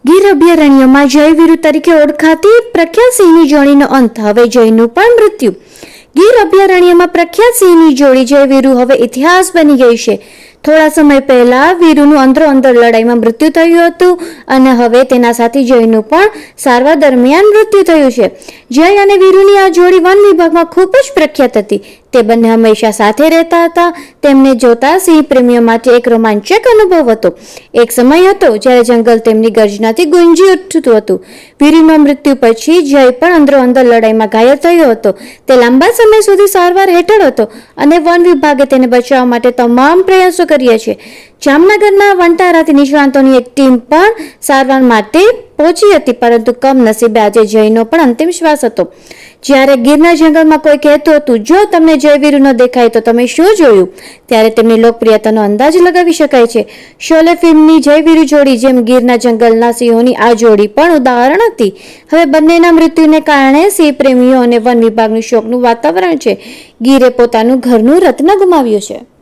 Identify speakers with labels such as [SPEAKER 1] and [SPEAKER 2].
[SPEAKER 1] ગીર અભયારણ્યમાં જય વીરુ તરીકે ઓળખાતી પ્રખ્યાત સિંહની જોડીનો અંત, હવે જયનું પણ મૃત્યુ. ગીર અભયારણ્યમાં પ્રખ્યાત સિંહની જોડી જય વીરુ હવે ઇતિહાસ બની ગઈ છે. થોડા સમય પહેલા વીરુનું અંદરો-અંદર લડાઈમાં મૃત્યુ થયું હતું અને હવે તેના સાથી જયનું પણ સારવાર દરમિયાન મૃત્યુ થયું છે. જય અને વીરુની આ જોડી વન વિભાગમાં ખૂબ જ પ્રખ્યાત હતી. તે બંને હંમેશા સાથે રહેતા હતા. તેમને જોતા સિંહ પ્રેમીઓ માટે એક રોમાંચક અનુભવ હતો. એક સમય હતો જ્યારે જંગલ તેમની ગર્જનાથી ગુંજી ઉઠતું હતું. વીરુના મૃત્યુ પછી જય પણ અંદરો-અંદર લડાઈમાં ઘાયલ થયો હતો. તે લાંબા સમય સુધી સારવાર હેઠળ હતો અને વન વિભાગે તેને બચાવવા માટે તમામ પ્રયાસો કર્યા છે. જામનગરના વંટારાથી નિષ્ણાતોની એક ટીમ પણ સારવાર માટે પહોંચી હતી, પરંતુ કમનસીબે આજે જયનો પણ અંતિમ શ્વાસ હતો. જ્યારે ગીરના જંગલમાં કોઈ કહેતું હતું, જો તમને જય વીરુ ન દેખાય તો તમે શું જોયું, ત્યારે તેમની લોકપ્રિયતાનો અંદાજ લગાવી શકાય છે. શોલે ફિલ્મની જય વીરુ જોડી જેમ ગીરના જંગલના સિંહોની આ જોડી પણ ઉદાહરણ હતી. હવે બંનેના મૃત્યુને કારણે સિંહ પ્રેમીઓ અને વન વિભાગનું શોકનું વાતાવરણ છે. ગીરે પોતાનું ઘરનું રત્ન ગુમાવ્યું છે.